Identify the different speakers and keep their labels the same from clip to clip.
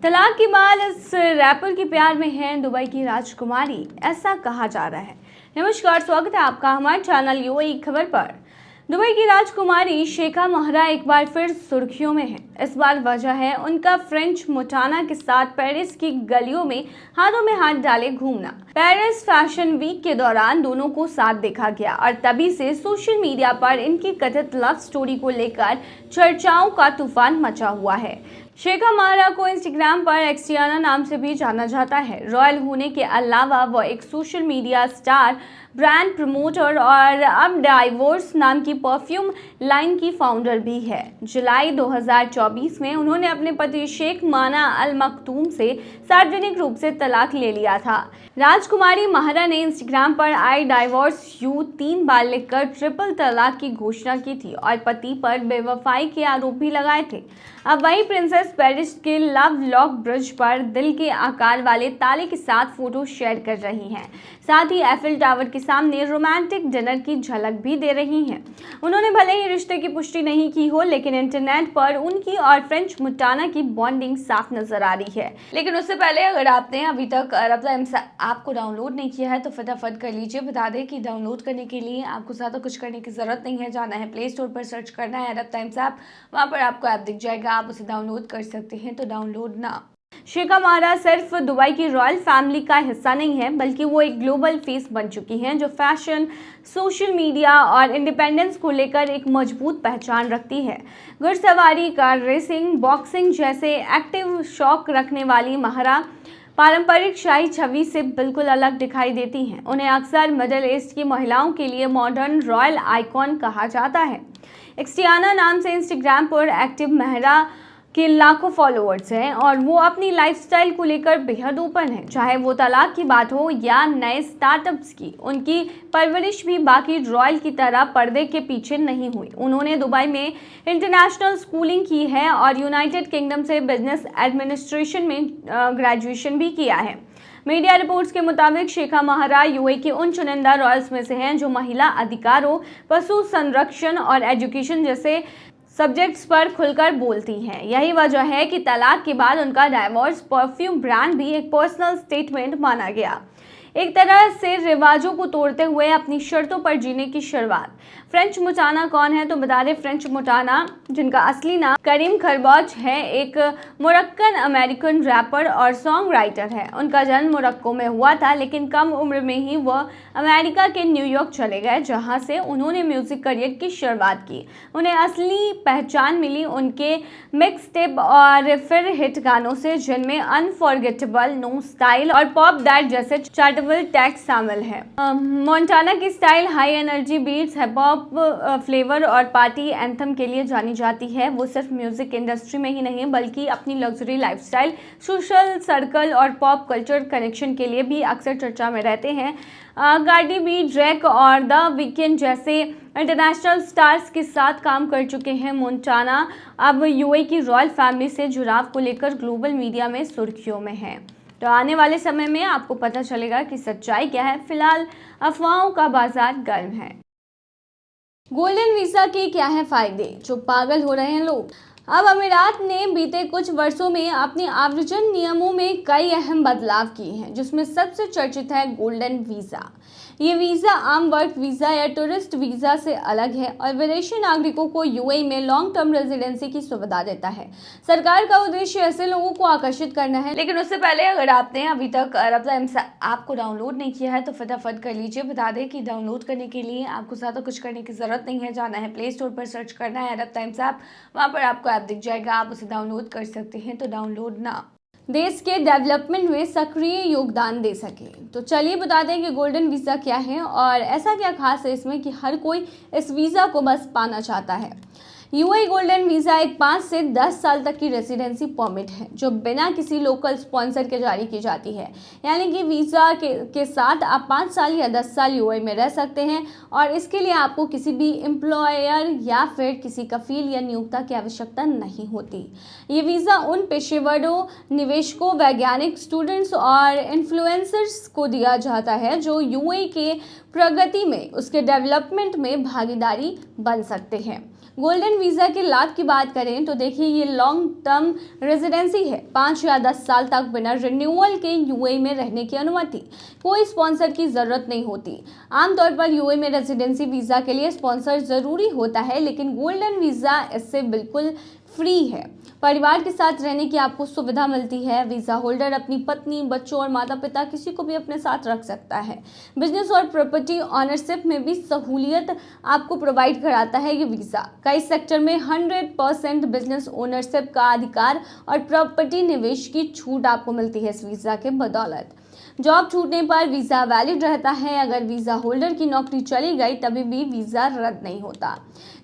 Speaker 1: तलाक के बाद इस रैपर के प्यार में है दुबई की राजकुमारी, ऐसा कहा जा रहा है। नमस्कार, स्वागत है आपका हमारे चैनल यूएई खबर पर। दुबई की राजकुमारी शेखा महरा एक बार फिर सुर्खियों में है। इस बार वजह है उनका फ्रेंच मोंटाना के साथ पेरिस की गलियों में हाथों में हाथ डाले घूमना। पेरिस फैशन वीक के दौरान दोनों को साथ देखा गया और तभी से सोशल मीडिया पर इनकी कथित लव स्टोरी को लेकर चर्चाओं का तूफान मचा हुआ है। शेखा महरा को इंस्टाग्राम पर एक्सटियाना नाम से भी जाना जाता है। रॉयल होने के अलावा वह एक social media star, brand promoter और अब डाइवोर्स नाम की परफ्यूम लाइन की फाउंडर भी है। जुलाई 2024 में उन्होंने अपने पति शेख माना अल मखतूम से सार्वजनिक रूप से तलाक ले लिया था। राजकुमारी महरा ने इंस्टाग्राम पर आई डाइवोर्स यू 3 बार लिखकर ट्रिपल तलाक की घोषणा की थी और पति पर बेवफाई के आरोप भी लगाए थे। अब वही प्रिंसेस पेरिस के लव लॉक ब्रिज पर दिल के आकार वाले ताले के साथ फोटो शेयर कर रही हैं। साथ ही एफिल टावर के सामने रोमांटिक डिनर की झलक भी दे रही हैं। उन्होंने भले ही रिश्ते की पुष्टि नहीं की हो, लेकिन इंटरनेट पर उनकी और फ्रेंच मोंटाना की बॉन्डिंग साफ नजर आ रही है। लेकिन उससे पहले अगर आपने अभी तक अरब टाइम्स ऐप को डाउनलोड नहीं किया है तो फटाफट कर लीजिए। बता दें कि डाउनलोड करने के लिए आपको ज़्यादा कुछ करने की ज़रूरत नहीं है। जाना है प्ले स्टोर पर, सर्च करना है अरब टाइम्स ऐप, वहाँ पर आपको ऐप दिख जाएगा, आप उसे डाउनलोड कर सकते हैं। तो डाउनलोड ना। शेखा महरा सिर्फ दुबई की रॉयल फैमिली का हिस्सा नहीं है, बल्कि वो एक ग्लोबल फेस बन चुकी हैं जो फैशन, सोशल मीडिया और इंडिपेंडेंस को लेकर एक मजबूत पहचान रखती है। घुड़सवारी, कार रेसिंग, बॉक्सिंग जैसे एक्टिव शौक रखने वाली महरा पारंपरिक शाही छवि से बिल्कुल अलग दिखाई देती हैं। उन्हें अक्सर मिडिल ईस्ट की महिलाओं के लिए मॉडर्न रॉयल आइकॉन कहा जाता है। एक्सटियाना नाम से इंस्टाग्राम पर एक्टिव महरा के लाखों फॉलोअर्स हैं और वो अपनी लाइफस्टाइल को लेकर बेहद ओपन है। चाहे वो तलाक की बात हो या नए स्टार्टअप्स की, उनकी परवरिश भी बाकी रॉयल की तरह पर्दे के पीछे नहीं हुई। उन्होंने दुबई में इंटरनेशनल स्कूलिंग की है और यूनाइटेड किंगडम से बिजनेस एडमिनिस्ट्रेशन में ग्रेजुएशन भी किया है। मीडिया रिपोर्ट्स के मुताबिक शेखा महरा यूएई के उन चुनिंदा रॉयल्स में से हैं जो महिला अधिकारों, पशु संरक्षण और एजुकेशन जैसे सब्जेक्ट्स पर खुलकर बोलती हैं। यही वजह है कि तलाक के बाद उनका डाइवोर्स परफ्यूम ब्रांड भी एक पर्सनल स्टेटमेंट माना गया, एक तरह से रिवाजों को तोड़ते हुए अपनी शर्तों पर जीने की शुरुआत। फ्रेंच मोंटाना कौन है तो बता दें, फ्रेंच मोंटाना, जिनका असली नाम करीम खरबौच है, एक मोरक्कन अमेरिकन रैपर और सॉन्ग राइटर है। उनका जन्म मोरक्को में हुआ था, लेकिन कम उम्र में ही वह अमेरिका के न्यूयॉर्क चले गए, जहां से उन्होंने म्यूजिक करियर की शुरुआत की। उन्हें असली पहचान मिली उनके मिक्स टेप और फिर हिट गानों से, जिनमें अनफॉरगेटेबल, नो स्टाइल और पॉप दैट जैसे चार्टेबल टैग शामिल है। मोंटाना की style high energy beats, hip hop flavour और पार्टी एंथम के लिए जानी जाती है। वो सिर्फ म्यूजिक इंडस्ट्री में ही नहीं बल्कि अपनी लग्जरी लाइफस्टाइल, सोशल सर्कल और पॉप कल्चर कनेक्शन के लिए भी अक्सर चर्चा में रहते हैं। कार्डी बी, ड्रेक और द वीकेंड जैसे इंटरनेशनल स्टार्स के साथ काम कर चुके हैं मोंटाना। अब यूएई की रॉयल फैमिली से जुड़ाव को लेकर ग्लोबल मीडिया में सुर्खियों में है। तो आने वाले समय में आपको पता चलेगा कि सच्चाई क्या है। फिलहाल अफवाहों का बाजार गर्म है। गोल्डन वीजा के क्या है फायदे, जो पागल हो रहे हैं लोग। अब अमीरात ने बीते कुछ वर्षों में अपने आव्रजन नियमों में कई अहम बदलाव किए हैं, जिसमें सबसे चर्चित है गोल्डन वीज़ा। ये वीज़ा आम वर्क वीज़ा या टूरिस्ट वीज़ा से अलग है और विदेशी नागरिकों को यूएई में लॉन्ग टर्म रेजिडेंसी की सुविधा देता है। सरकार का उद्देश्य ऐसे लोगों को आकर्षित करना है। लेकिन उससे पहले अगर आपने अभी तक अरब टाइम्स ऐप को डाउनलोड नहीं किया है तो फटाफट कर लीजिए। बता दें कि डाउनलोड करने के लिए आपको ज़्यादा कुछ करने की ज़रूरत नहीं है। जाना है प्ले स्टोर पर, सर्च करना है अरब टाइम्स ऐप, वहाँ पर आपको ऐप दिख जाएगा, आप उसे डाउनलोड कर सकते हैं। तो डाउनलोड ना। देश के डेवलपमेंट में सक्रिय योगदान दे सके। तो चलिए बता दें कि गोल्डन वीज़ा क्या है और ऐसा क्या खास है इसमें कि हर कोई इस वीज़ा को बस पाना चाहता है। यूएई गोल्डन वीज़ा एक 5 से 10 साल तक की रेसिडेंसी परमिट है जो बिना किसी लोकल स्पॉन्सर के जारी की जाती है। यानी कि वीज़ा के साथ आप 5 साल या 10 साल यूएई में रह सकते हैं और इसके लिए आपको किसी भी एम्प्लॉयर या फिर किसी कफील या नियोक्ता की आवश्यकता नहीं होती। ये वीज़ा उन पेशेवरों, निवेशकों, वैज्ञानिक, स्टूडेंट्स और इन्फ्लुएंसर्स को दिया जाता है जो यूएई के प्रगति में, उसके डेवलपमेंट में भागीदारी बन सकते हैं। गोल्डन वीज़ा के लाभ की बात करें तो देखिए ये लॉन्ग टर्म रेजिडेंसी है, 5 या 10 साल तक बिना रिन्यूअल के यूएई में रहने की अनुमति, कोई स्पॉन्सर की ज़रूरत नहीं होती। आमतौर पर यूएई में रेजिडेंसी वीज़ा के लिए स्पॉन्सर ज़रूरी होता है, लेकिन गोल्डन वीज़ा इससे बिल्कुल फ्री है। परिवार के साथ रहने की आपको सुविधा मिलती है। वीज़ा होल्डर अपनी पत्नी, बच्चों और माता पिता किसी को भी अपने साथ रख सकता है। बिजनेस और प्रॉपर्टी ऑनरशिप में भी सहूलियत आपको प्रोवाइड कराता है ये वीज़ा। कई सेक्टर में 100% बिजनेस ओनरशिप का अधिकार और प्रॉपर्टी निवेश की छूट आपको मिलती है इस वीज़ा के बदौलत। जॉब छूटने पर वीज़ा वैलिड रहता है। अगर वीज़ा होल्डर की नौकरी चली गई तभी भी वीज़ा रद्द नहीं होता।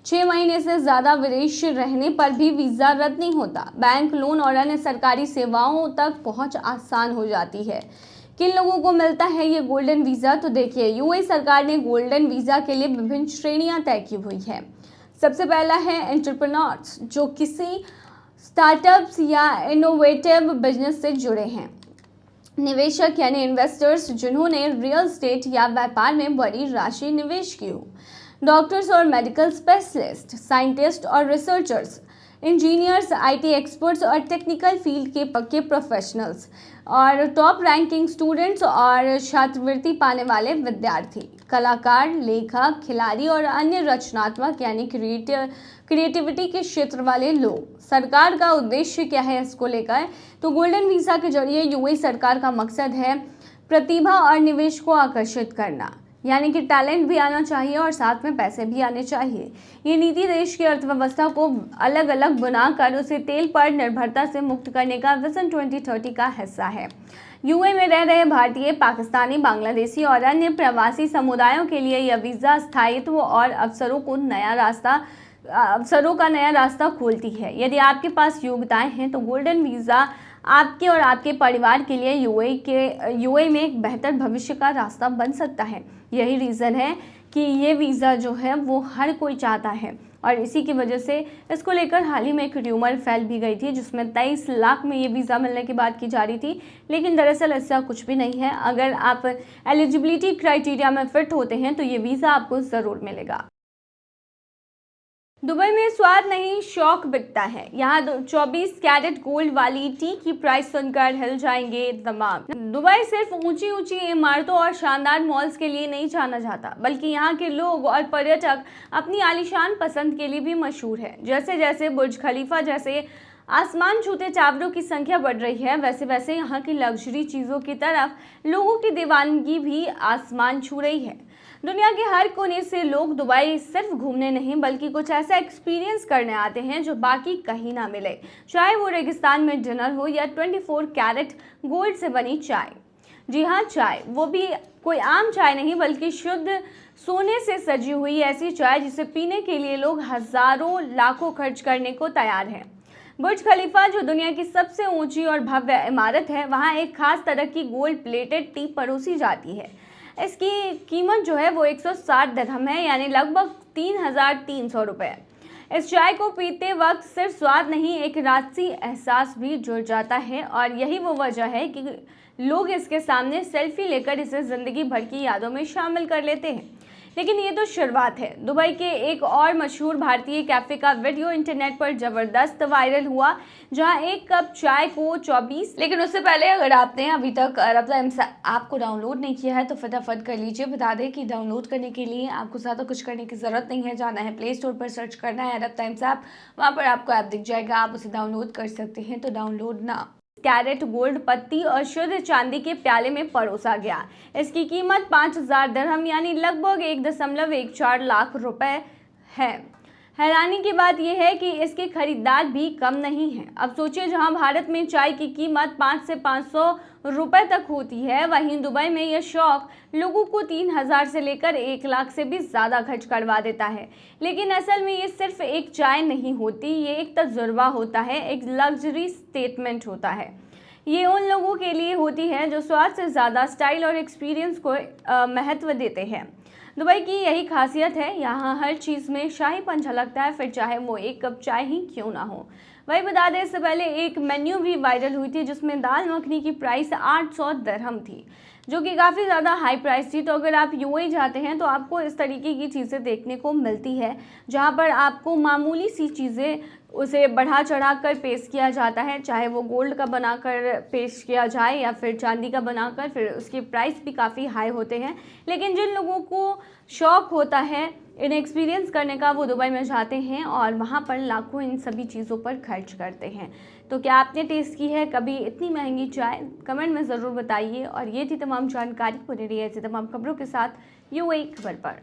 Speaker 1: 6 महीने से ज़्यादा विदेश रहने पर भी वीज़ा रद्द नहीं होता। बैंक लोन और अन्य सरकारी सेवाओं तक पहुंच आसान हो जाती है। किन लोगों को मिलता है ये गोल्डन वीज़ा? तो देखिए, यूएई सरकार ने गोल्डन वीज़ा के लिए विभिन्न श्रेणियां तय की हुई है। सबसे पहला है एंटरप्रेन्योर्स, जो किसी स्टार्टअप्स या इनोवेटिव बिजनेस से जुड़े हैं। निवेशक यानी इन्वेस्टर्स, जिन्होंने रियल एस्टेट या व्यापार में बड़ी राशि निवेश की हो। डॉक्टर्स और मेडिकल स्पेशलिस्ट, साइंटिस्ट और रिसर्चर्स, इंजीनियर्स, आईटी एक्सपर्ट्स और टेक्निकल फील्ड के पक्के प्रोफेशनल्स, और टॉप रैंकिंग स्टूडेंट्स और छात्रवृत्ति पाने वाले विद्यार्थी, कलाकार, लेखक, खिलाड़ी और अन्य रचनात्मक यानी क्रिएटिविटी के क्षेत्र वाले लोग। सरकार का उद्देश्य क्या है इसको लेकर? तो गोल्डन वीज़ा के जरिए यूएई सरकार का मकसद है प्रतिभा और निवेश को आकर्षित करना, यानी कि टैलेंट भी आना चाहिए और साथ में पैसे भी आने चाहिए। ये नीति देश की अर्थव्यवस्था को अलग अलग बनाकर उसे तेल पर निर्भरता से मुक्त करने का विजन 2030 का हिस्सा है। यूएई में रह रहे भारतीय, पाकिस्तानी, बांग्लादेशी और अन्य प्रवासी समुदायों के लिए यह वीज़ा स्थायित्व और अवसरों का नया रास्ता खोलती है। यदि आपके पास योग्यताएं हैं तो गोल्डन वीज़ा आपके और आपके परिवार के लिए यूएई में एक बेहतर भविष्य का रास्ता बन सकता है। यही रीज़न है कि ये वीज़ा जो है वो हर कोई चाहता है, और इसी की वजह से इसको लेकर हाल ही में एक र्यूमर फैल भी गई थी, जिसमें 23 लाख में ये वीज़ा मिलने की बात की जा रही थी, लेकिन दरअसल ऐसा कुछ भी नहीं है। अगर आप एलिजिबिलिटी क्राइटेरिया में फिट होते हैं तो ये वीज़ा आपको ज़रूर मिलेगा। दुबई में स्वाद नहीं, शौक बिकता है। यहाँ 24 कैरेट गोल्ड वाली टी की प्राइस सुनकर हिल जाएंगे दिमाग। दुबई सिर्फ ऊंची ऊंची इमारतों और शानदार मॉल्स के लिए नहीं जाना जाता, बल्कि यहाँ के लोग और पर्यटक अपनी आलीशान पसंद के लिए भी मशहूर है। जैसे जैसे बुर्ज खलीफा जैसे आसमान छूते टावरों की संख्या बढ़ रही है, वैसे वैसे यहाँ की लग्जरी चीज़ों की तरफ लोगों की दीवानगी भी आसमान छू रही है। दुनिया के हर कोने से लोग दुबई सिर्फ घूमने नहीं बल्कि कुछ ऐसा एक्सपीरियंस करने आते हैं जो बाकी कहीं ना मिले, चाहे वो रेगिस्तान में डिनर हो या 24 कैरेट गोल्ड से बनी चाय। जी हाँ, चाय, वो भी कोई आम चाय नहीं बल्कि शुद्ध सोने से सजी हुई ऐसी चाय जिसे पीने के लिए लोग हजारों लाखों खर्च करने को तैयार हैं। बुर्ज खलीफा, जो दुनिया की सबसे ऊंची और भव्य इमारत है, वहाँ एक खास तरह की गोल्ड प्लेटेड टी परोसी जाती है। इसकी कीमत जो है वो 160 दिरहम है, यानी लगभग 3300 रुपये। इस चाय को पीते वक्त सिर्फ स्वाद नहीं, एक राजसी एहसास भी जुड़ जाता है, और यही वो वजह है कि लोग इसके सामने सेल्फी लेकर इसे ज़िंदगी भर की यादों में शामिल कर लेते हैं। लेकिन ये तो शुरुआत है। दुबई के एक और मशहूर भारतीय कैफ़े का वीडियो इंटरनेट पर ज़बरदस्त वायरल हुआ, जहां एक कप चाय को 24। लेकिन उससे पहले अगर आपने अभी तक अरब टाइम्स ऐप को डाउनलोड नहीं किया है तो फटाफट कर लीजिए। बता दें कि डाउनलोड करने के लिए आपको ज़्यादा कुछ करने की ज़रूरत नहीं है। जाना है प्ले स्टोर पर, सर्च करना है अरब टाइम्स ऐप, वहाँ पर आपको ऐप दिख जाएगा, आप उसे डाउनलोड कर सकते हैं। तो डाउनलोड ना। कैरेट गोल्ड पत्ती और शुद्ध चांदी के प्याले में परोसा गया। इसकी कीमत 5000 दिरहम यानी लगभग 1.14 लाख रुपए है। हैरानी की बात यह है कि इसके खरीदार भी कम नहीं हैं। अब सोचिए, जहां भारत में चाय की कीमत 5 से 500 रुपए तक होती है, वहीं दुबई में यह शौक लोगों को 3000 से लेकर 1 लाख से भी ज़्यादा खर्च करवा देता है। लेकिन असल में ये सिर्फ एक चाय नहीं होती, ये एक तजुर्बा होता है, एक लग्जरी स्टेटमेंट होता है। ये उन लोगों के लिए होती है जो स्वाद से ज़्यादा स्टाइल और एक्सपीरियंस को महत्व देते हैं। दुबई की यही खासियत है, यहाँ हर चीज़ में शाहीपन झलकता है, फिर चाहे वो एक कप चाय ही क्यों ना हो। वही बता दें, इससे पहले एक मेन्यू भी वायरल हुई थी जिसमें दाल मखनी की प्राइस 800 दिरहम थी। जो कि काफ़ी ज़्यादा हाई प्राइस थी। तो अगर आप यूएई जाते हैं तो आपको इस तरीके की चीज़ें देखने को मिलती है, जहाँ पर आपको मामूली सी चीज़ें उसे बढ़ा चढ़ा कर पेश किया जाता है, चाहे वो गोल्ड का बनाकर पेश किया जाए या फिर चांदी का बनाकर, फिर उसके प्राइस भी काफ़ी हाई होते हैं। लेकिन जिन लोगों को शौक़ होता है इन्हें एक्सपीरियंस करने का, वो दुबई में जाते हैं और वहाँ पर लाखों इन सभी चीज़ों पर खर्च करते हैं। तो क्या आपने टेस्ट की है कभी इतनी महंगी चाय? कमेंट में ज़रूर बताइए। और ये थी तमाम जानकारी, बने रहिए ऐसी तमाम खबरों के साथ यूएई खबर पर।